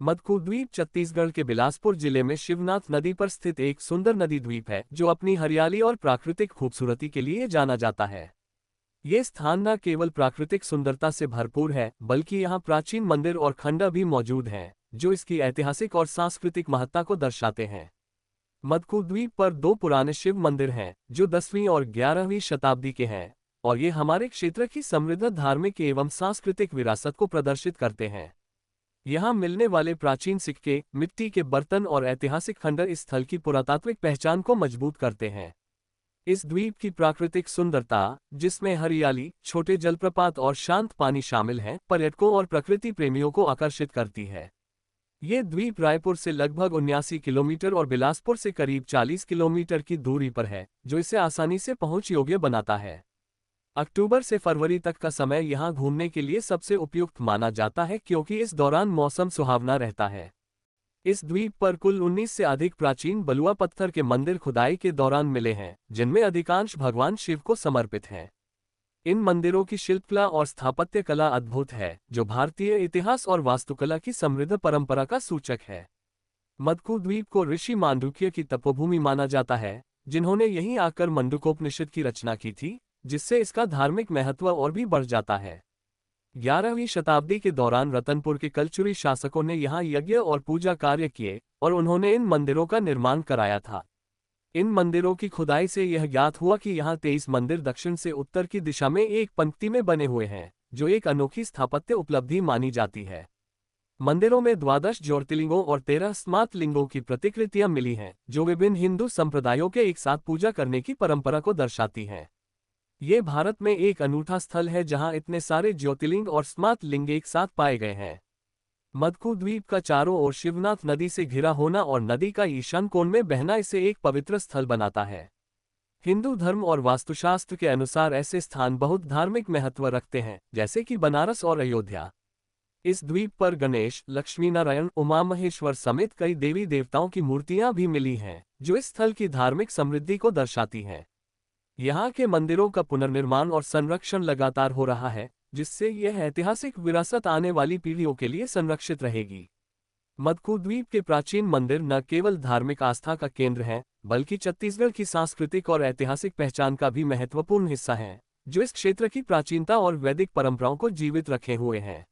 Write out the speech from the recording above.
मदकू द्वीप छत्तीसगढ़ के बिलासपुर जिले में शिवनाथ नदी पर स्थित एक सुंदर नदी द्वीप है जो अपनी हरियाली और प्राकृतिक खूबसूरती के लिए जाना जाता है। ये स्थान न केवल प्राकृतिक सुंदरता से भरपूर है बल्कि यहाँ प्राचीन मंदिर और खंडर भी मौजूद हैं जो इसकी ऐतिहासिक और सांस्कृतिक महत्ता को दर्शाते हैं। मदकू द्वीप पर दो पुराने शिव मंदिर हैं जो 10वीं और 11वीं शताब्दी के हैं और ये हमारे क्षेत्र की समृद्ध धार्मिक एवं सांस्कृतिक विरासत को प्रदर्शित करते हैं। यहाँ मिलने वाले प्राचीन सिक्के, मिट्टी के बर्तन और ऐतिहासिक खंडर इस स्थल की पुरातात्विक पहचान को मजबूत करते हैं। इस द्वीप की प्राकृतिक सुंदरता, जिसमें हरियाली, छोटे जलप्रपात और शांत पानी शामिल हैं, पर्यटकों और प्रकृति प्रेमियों को आकर्षित करती है। ये द्वीप रायपुर से लगभग 79 किलोमीटर और बिलासपुर से करीब 40 किलोमीटर की दूरी पर है, जो इसे आसानी से पहुंच योग्य बनाता है। अक्टूबर से फरवरी तक का समय यहाँ घूमने के लिए सबसे उपयुक्त माना जाता है क्योंकि इस दौरान मौसम सुहावना रहता है। इस द्वीप पर कुल 19 से अधिक प्राचीन बलुआ पत्थर के मंदिर खुदाई के दौरान मिले हैं, जिनमें अधिकांश भगवान शिव को समर्पित हैं। इन मंदिरों की शिल्पकला और स्थापत्य कला अद्भुत है, जो भारतीय इतिहास और वास्तुकला की समृद्ध परंपरा का सूचक है। मदकू द्वीप को ऋषि मांडुक्य की तपोभूमि माना जाता है, जिन्होंने यहीं आकर मंडूकोपनिषद की रचना की थी, जिससे इसका धार्मिक महत्व और भी बढ़ जाता है। 11वीं शताब्दी के दौरान रतनपुर के कलचुरी शासकों ने यहाँ यज्ञ और पूजा कार्य किए और उन्होंने इन मंदिरों का निर्माण कराया था। इन मंदिरों की खुदाई से यह ज्ञात हुआ कि यहाँ 23 मंदिर दक्षिण से उत्तर की दिशा में एक पंक्ति में बने हुए हैं, जो एक अनोखी स्थापत्य उपलब्धि मानी जाती है। मंदिरों में 12 ज्योतिर्लिंगों और 13 स्मार्त लिंगों की प्रतिकृतियां मिली हैं, जो विभिन्न हिंदू संप्रदायों के एक साथ पूजा करने की परंपरा को दर्शाती हैं। ये भारत में एक अनूठा स्थल है जहां इतने सारे ज्योतिर्लिंग और स्मार्त लिंग एक साथ पाए गए हैं। मदकू द्वीप का चारों ओर शिवनाथ नदी से घिरा होना और नदी का ईशान कोण में बहना इसे एक पवित्र स्थल बनाता है। हिंदू धर्म और वास्तुशास्त्र के अनुसार ऐसे स्थान बहुत धार्मिक महत्व रखते हैं, जैसे कि बनारस और अयोध्या। इस द्वीप पर गणेश, लक्ष्मी नारायण, उमा महेश्वर समेत कई देवी देवताओं की मूर्तियां भी मिली हैं, जो इस स्थल की धार्मिक समृद्धि को दर्शाती हैं। यहाँ के मंदिरों का पुनर्निर्माण और संरक्षण लगातार हो रहा है, जिससे यह ऐतिहासिक विरासत आने वाली पीढ़ियों के लिए संरक्षित रहेगी। मदकू द्वीप के प्राचीन मंदिर न केवल धार्मिक आस्था का केंद्र हैं, बल्कि छत्तीसगढ़ की सांस्कृतिक और ऐतिहासिक पहचान का भी महत्वपूर्ण हिस्सा हैं, जो इस क्षेत्र की प्राचीनता और वैदिक परंपराओं को जीवित रखे हुए हैं।